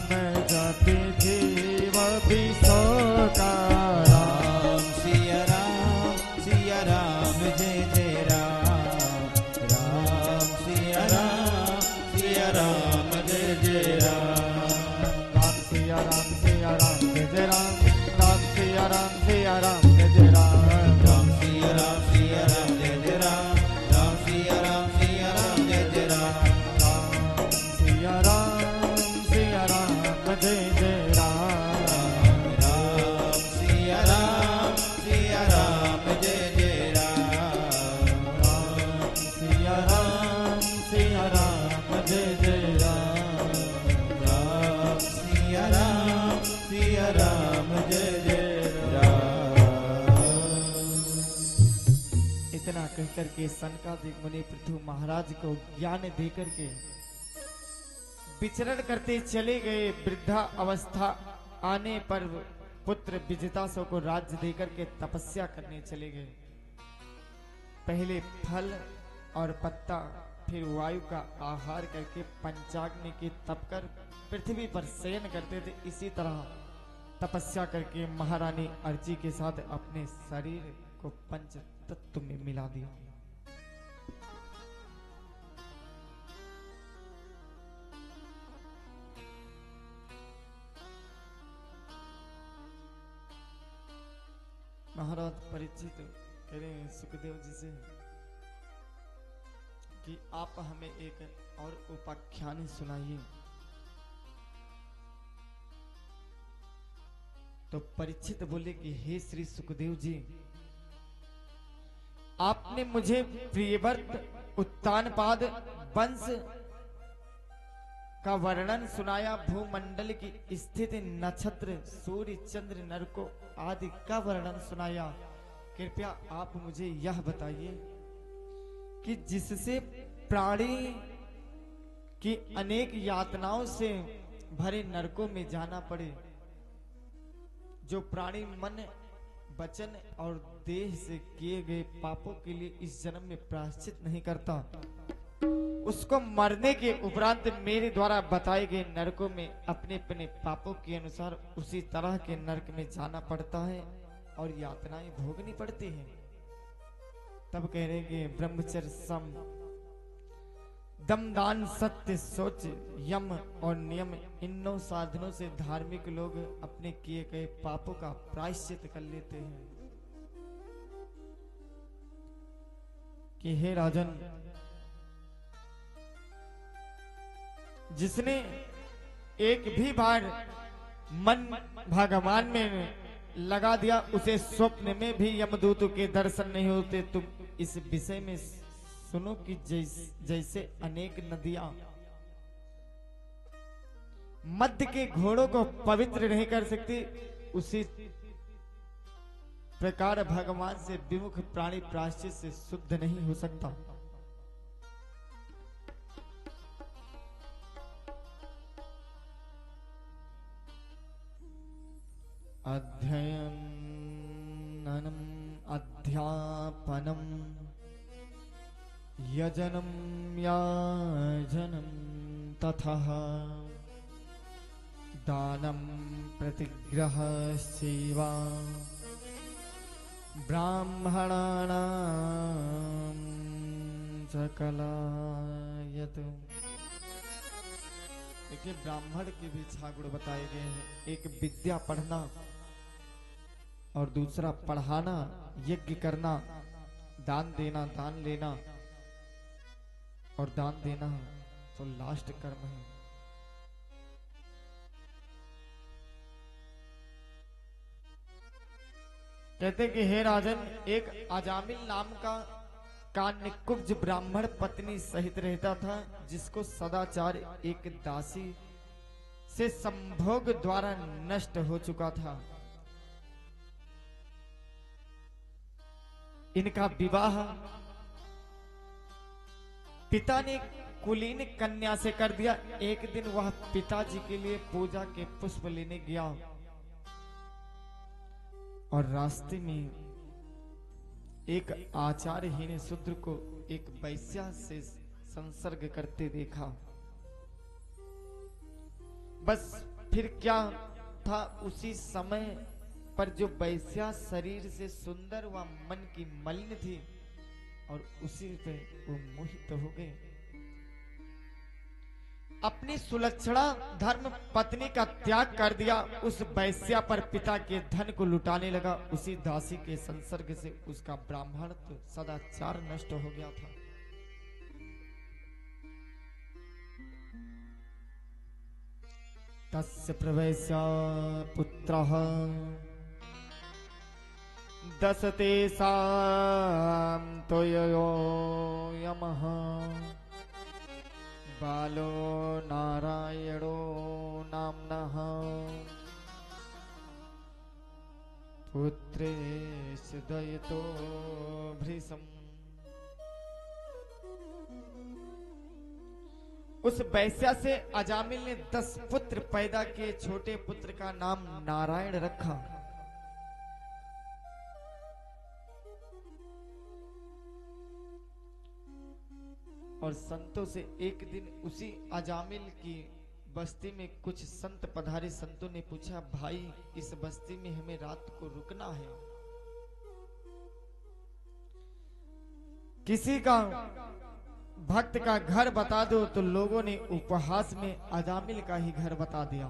मैं जाते जीव भी सोका राम सिया राम जय जय राम राम सिया राम जय जय राम राम सिया राम जय जय राम राम सिया राम जय जय राम राम सिया राम जय जय राम राम सिया राम जय जय राम राम सिया राम जय जय राम राम सिया राम जय जय राम राम सिया राम जय जय राम राम सिया राम जय जय राम। इतना कहकर के सनकादिक मुनि पृथु महाराज को ज्ञान देकर के विचरण करते चले गए। वृद्धा अवस्था आने पर पुत्र विजितासो को राज्य देकर के तपस्या करने चले गए। पहले फल और पत्ता फिर वायु का आहार करके पंचाग्नि के तप कर पृथ्वी पर शयन करते थे। इसी तरह तपस्या करके महारानी अर्ची के साथ अपने शरीर को पंच तत्व में मिला दिया। महाराज परिचित कह रहे हैं सुखदेव जी से कि आप हमें एक और उपाख्यान सुनाइए। तो परीक्षित बोले कि हे श्री सुखदेव जी, आपने मुझे प्रियव्रत उत्तानपाद वंश का वर्णन सुनाया, भूमंडल की स्थिति, नक्षत्र, सूर्य, चंद्र, नरकों आदि का वर्णन सुनाया। कृपया आप मुझे यह बताइए कि जिससे प्राणी की अनेक यातनाओं से भरे नरकों में जाना पड़े, जो प्राणी मन, वचन और देह से किए गए पापों के लिए इस जन्म में प्रायश्चित नहीं करता, उसको मरने के उपरांत मेरे द्वारा बताए गए नरकों में अपने अपने पापों के अनुसार उसी तरह के नरक में जाना पड़ता है और यातनाएं भोगनी पड़ती हैं। तब कह रहे कि ब्रह्मचर्य, सम, दमदान, सत्य, सोच, यम और नियम, इन 9 साधनों से धार्मिक लोग अपने किए गए पापों का प्रायश्चित कर लेते हैं। कि हे राजन, जिसने एक भी बार मन भगवान में लगा दिया, उसे स्वप्न में भी यमदूत के दर्शन नहीं होते। तुम इस विषय में सुनो कि जैसे अनेक नदियां मध्य के घोड़ों को पवित्र नहीं कर सकती, उसी प्रकार भगवान से विमुख प्राणी प्रायश्चित से शुद्ध नहीं हो सकता। अध्ययनम् अध्यापनम् यजनं याजनं तथा दानं प्रतिग्रहश्चैव ब्राह्मणानां च कलायतु। देखिए, ब्राह्मण के भी 6 गुण बताए गए हैं। एक विद्या पढ़ना और दूसरा पढ़ाना, यज्ञ करना, दान देना, दान लेना, और दान देना तो लास्ट कर्म है। कहते कि हे राजन, एक अजामिल नाम का निकुब्ज ब्राह्मण पत्नी सहित रहता था, जिसको सदाचार एक दासी से संभोग द्वारा नष्ट हो चुका था। इनका विवाह पिता ने कुलीन कन्या से कर दिया। एक दिन वह पिताजी के लिए पूजा के पुष्प लेने गया और रास्ते में एक आचारहीन शूद्र को एक वैश्या से संसर्ग करते देखा। बस फिर क्या था उसी समय पर जो वैश्या शरीर से सुंदर व मन की मलिन थी और उसी पे वो मोहित हो गए। अपनी सुलक्षणा धर्म पत्नी का त्याग कर दिया। उस वैश्या पर पिता के धन को लुटाने लगा। उसी दासी के संसर्ग से उसका ब्राह्मण तो सदाचार नष्ट हो गया था। तस्य प्रवैश्या पुत्रः दशतेषां तोयो यमः बालो नारायणो नाम्नः पुत्रेषु दयितो भृशम्। उस वैश्या से अजामिल ने 10 पुत्र पैदा किए। छोटे पुत्र का नाम नारायण रखा। और संतों से एक दिन उसी अजामिल की बस्ती में कुछ संत पधारे। संतों ने पूछा, भाई इस बस्ती में हमें रात को रुकना है, किसी का भक्त का घर बता दो। तो लोगों ने उपहास में अजामिल का ही घर बता दिया।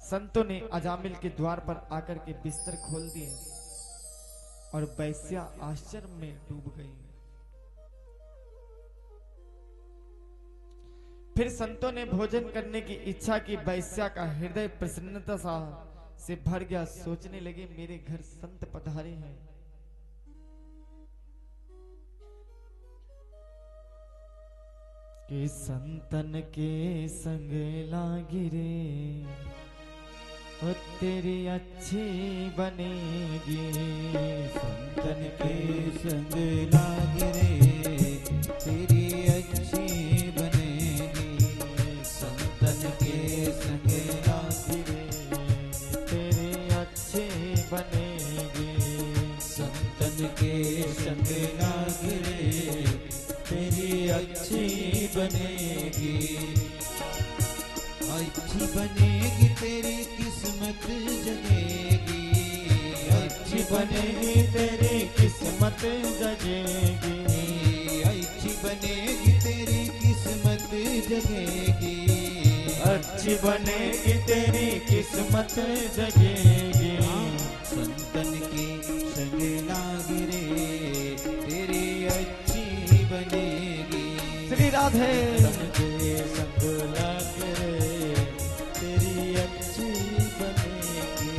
संतों ने अजामिल के द्वार पर आकर के बिस्तर खोल दिए और वैश्या आश्चर्य में डूब गई। फिर संतों ने भोजन करने की इच्छा की। वैश्या का हृदय प्रसन्नता से भर गया। सोचने लगे, मेरे घर संत पधारे हैं, कि संतन के संग लागिरे वो तेरी अच्छी बनेगी। संतन के संग लागिरे तेरी अच्छी बनेगी। संतन के संग लागिरे तेरी अच्छी बनेगी। संतन के संग लागिरे तेरी अच्छी बनेगी। अच्छी बनेगी तेरी किस्मत जगेगी। अच्छी बनेगी तेरी किस्मत जगेगी। अच्छी बनेगी तेरी किस्मत जगेगी। अच्छी बनेगी तेरी किस्मत जगेगी। संतन की संग लागिरे तेरी अच्छी बनेगी। श्री राधे संग लागिरे तेरी अच्छी बनेगी।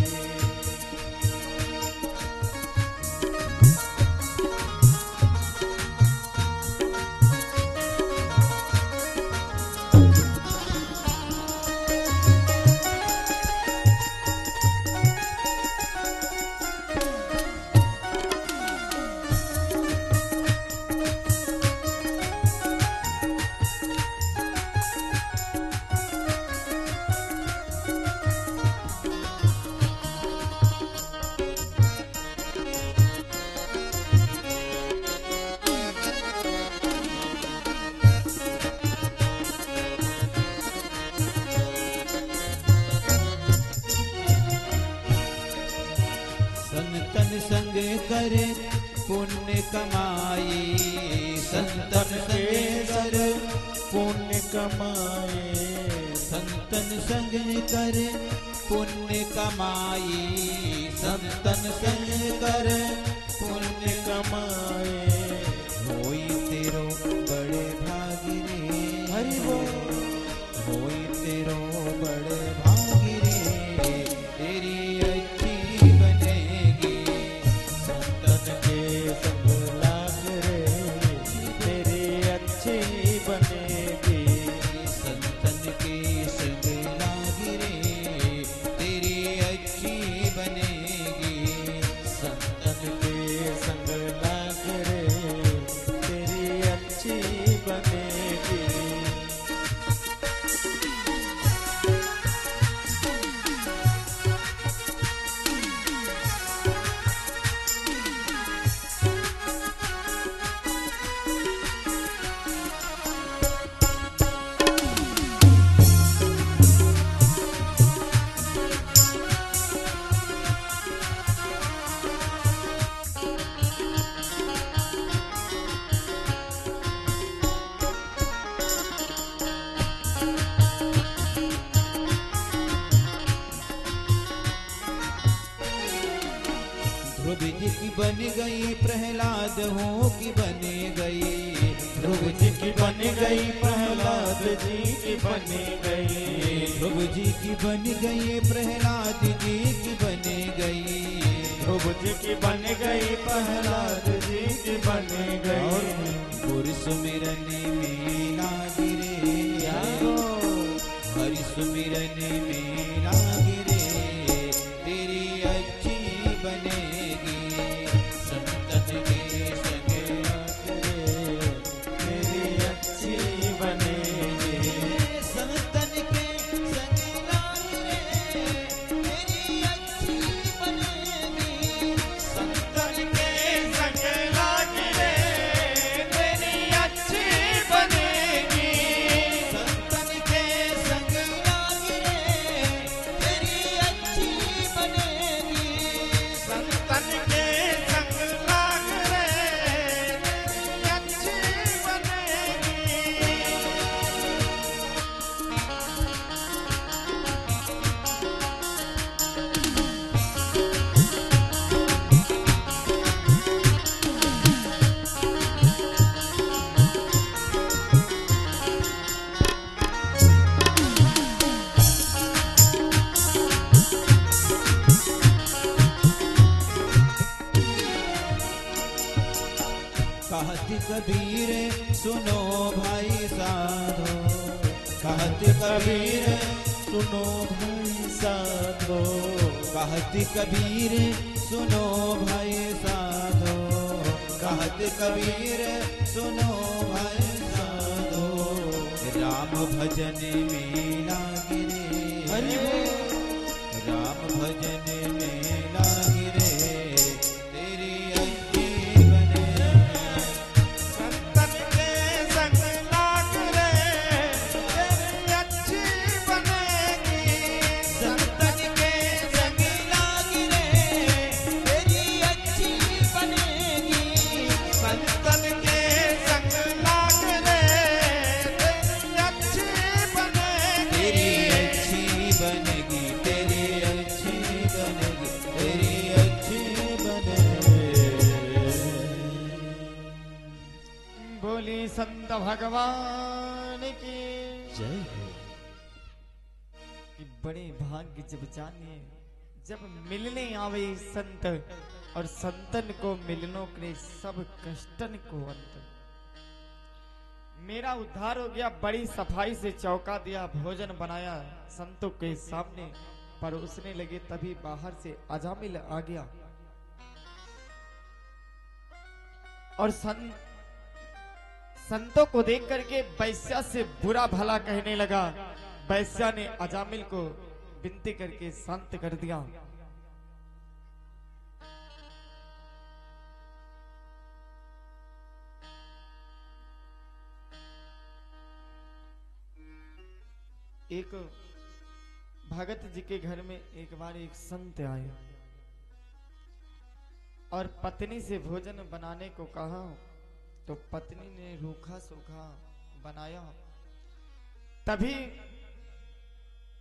संतन संग करे पुण्य कमाई। संतन के कर पुण्य कमाए। संतन संग करे पुण्य कमाई। संतन संग करे पुण्य कमाए। होई तेरो बड़े भागी रे। हरि बोल। होई तेरो बड़े भागी रे तेरी अच्छी बनेगी। संतन के संग लागिरे तेरी अच्छी बनेगी। संतन के संग लागिरे तेरी अच्छी बनेगी। संतन के संग लागिरे तेरी अच्छी बनेगी। जी की बन गई प्रहलाद हूँ की बन गई, ध्रुव जी की बन गई प्रहलाद जी की बन गई, ध्रुव जी की बन गई प्रहलाद जी की बन गई, ध्रुव जी की बन गई प्रहलाद जी की बन गई। गुरु सुमिरन में लागे रे, हरि सुमिरन में लागे रे, तेरी अच्छी बनेगी संतन के संग रे, तेरी अच्छी बनेगी संतन के संग लागे रे, तेरी अच्छी बनेगी संतन के संग लाग रे, तेरी अच्छी बनेगी संतन के संग लागे रे, तेरी अच्छी बनेगी संतन के संग लाग रे, तेरी अच्छी बनेगी। कहत कबीर सुनो भाई साधो, कहत कबीर सुनो भाई साधो, कहत कबीर सुनो भाई साधो, कहत कबीर सुनो भाई साधो, राम भजन में लागे हरि रे, बोल। राम भजन में लागे रे, तेरी अच्छी बनेगी संतन के संग लाग रे, तेरी अच्छी बनेगी संतन के संग लागे रे, तेरी अच्छी बनेगी संतन के संग लाग रे, तेरी अच्छी बनेगी तेरी अच्छी बनेगी, तेरी अच्छी बनेगी, तेरी अच्छी बनेगी। बोली संत भगवान की जय हो। कि बड़े भाग्य जब जानिए जब मिलने आवे संत, और संतन को मिलनों के सब कष्टन को अंत। मेरा उद्धार हो गया, बड़ी सफाई से चौका दिया, भोजन बनाया संतों के सामने परोसने लगे, तभी बाहर से अजामिल आ गया और संतों को देख करके वैश्या से बुरा भला कहने लगा। वैश्या ने अजामिल को विनती करके शांत कर दिया। एक भगत जी के घर में एक बार एक संत आए और पत्नी से भोजन बनाने को कहा, तो पत्नी ने रूखा सूखा बनाया। तभी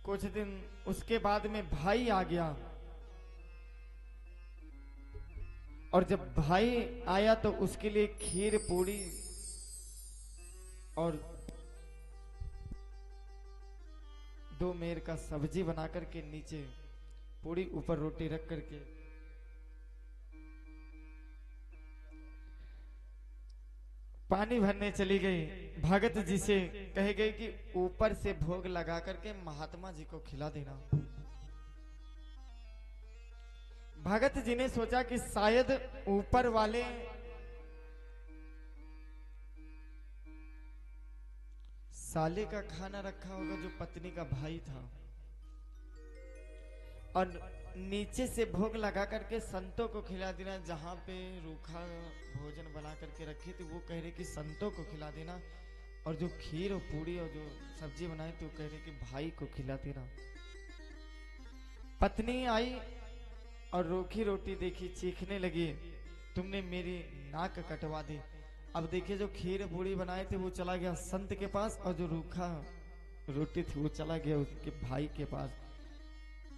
कुछ दिन उसके बाद में भाई आ गया, और जब भाई आया तो उसके लिए खीर पूड़ी और 2 मेर का सब्जी बना करके नीचे पूड़ी ऊपर रोटी रख करके पानी भरने चली गई। भगत जी से कह गई कि ऊपर से भोग लगा करके महात्मा जी को खिला देना। भगत जी ने सोचा कि शायद ऊपर वाले साले का खाना रखा होगा जो पत्नी का भाई था, और नीचे से भोग लगा करके संतों को खिला देना। जहां पे रूखा भोजन बना करके रखी थी वो कह रहे कि संतों को खिला देना, और जो खीर और पूड़ी और जो सब्जी बनाई थी वो कह रहे कि भाई को खिला देना। पत्नी आई और रूखी रोटी देखी, चीखने लगी, तुमने मेरी नाक कटवा दी। अब देखिए जो खीर पूड़ी बनाए थे वो चला गया संत के पास, और जो रूखा रोटी थी वो चला गया उसके भाई के पास।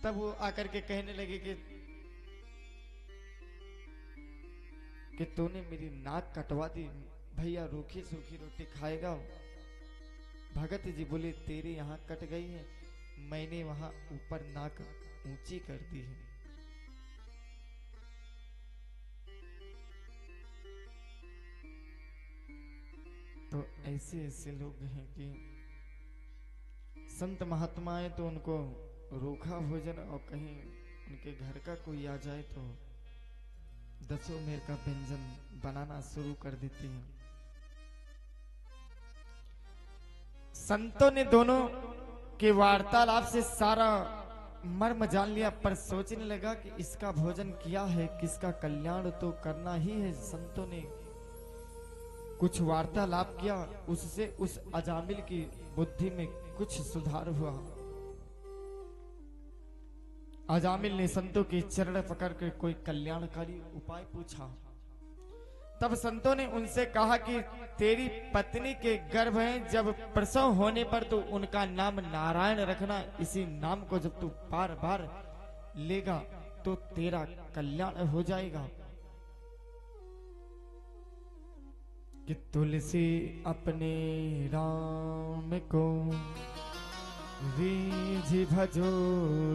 तब वो आकर के कहने लगे कि कि तूने मेरी नाक कटवा दी, भैया रूखी सूखी रोटी खाएगा। भगत जी बोले तेरे यहाँ कट गई है, मैंने वहां ऊपर नाक ऊंची कर दी है। तो ऐसे ऐसे लोग हैं कि संत महात्माएं तो उनको रूखा भोजन और कहीं उनके घर का कोई आ जाए तो दसों मेर का व्यंजन बनाना शुरू कर देती हैं। संतों ने दोनों के वार्तालाप से सारा मर्म जान लिया, पर सोचने लगा कि इसका भोजन किया है, किसका कल्याण तो करना ही है। संतों ने कुछ वार्तालाप किया, उससे उस अजामिल की बुद्धि में कुछ सुधार हुआ। अजामिल ने संतों के चरण पकड़कर कोई कल्याणकारी उपाय पूछा। तब संतों ने उनसे कहा कि तेरी पत्नी के गर्भ है, जब प्रसव होने पर तो उनका नाम नारायण रखना। इसी नाम को जब तू बार बार लेगा तो तेरा कल्याण हो जाएगा। कि तुलसी अपने राम को रीझ भजो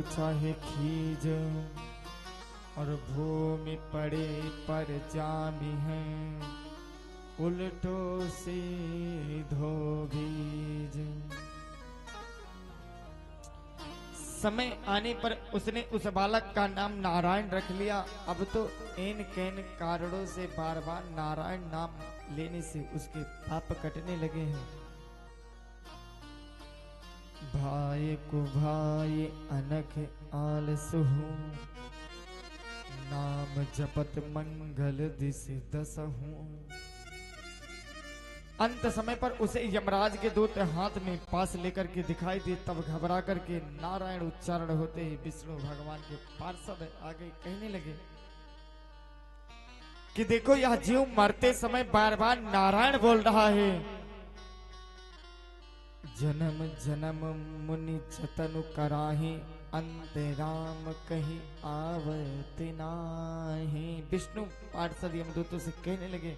चाहे खीज, और भूमि पड़े पर जामी है, उल्टो सीधो बीज। समय आने पर उसने उस बालक का नाम नारायण रख लिया। अब तो इन कैन कारणों से बार बार नारायण नाम लेने से उसके पाप कटने लगे हैं। भाई को भाई अनख आलसु, नाम जपत मंगल दिस दसहु। अंत समय पर उसे यमराज के दूत हाथ में पास लेकर के दिखाई दिए। तब घबरा करके नारायण उच्चारण होते ही विष्णु भगवान के पार्षद आगे कहने लगे कि देखो यह जीव मरते समय बार बार नारायण बोल रहा है। जन्म जन्म मुनि जतन कराही, अंत राम कहीं आवत नाही। विष्णु पार्षद यमदूतों से कहने लगे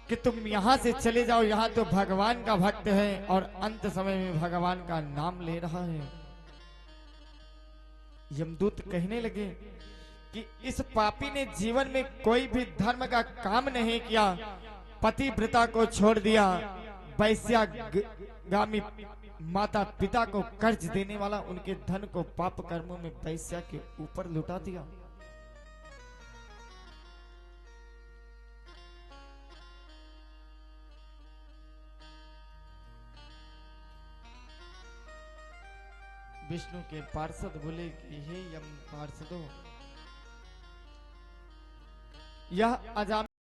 कि तुम यहां से चले जाओ, यहां तो भगवान का भक्त है और अंत समय में भगवान का नाम ले रहा है। यमदूत कहने लगे कि इस पापी ने जीवन में कोई भी धर्म का काम नहीं किया, पतिव्रता को छोड़ दिया, वैश्यागामी माता पिता को कर्ज देने वाला, उनके धन को पाप कर्मों में वैश्या के ऊपर लुटा दिया। विष्णु के पार्षद बोले कि हे यम पार्षदों, यह अजामिल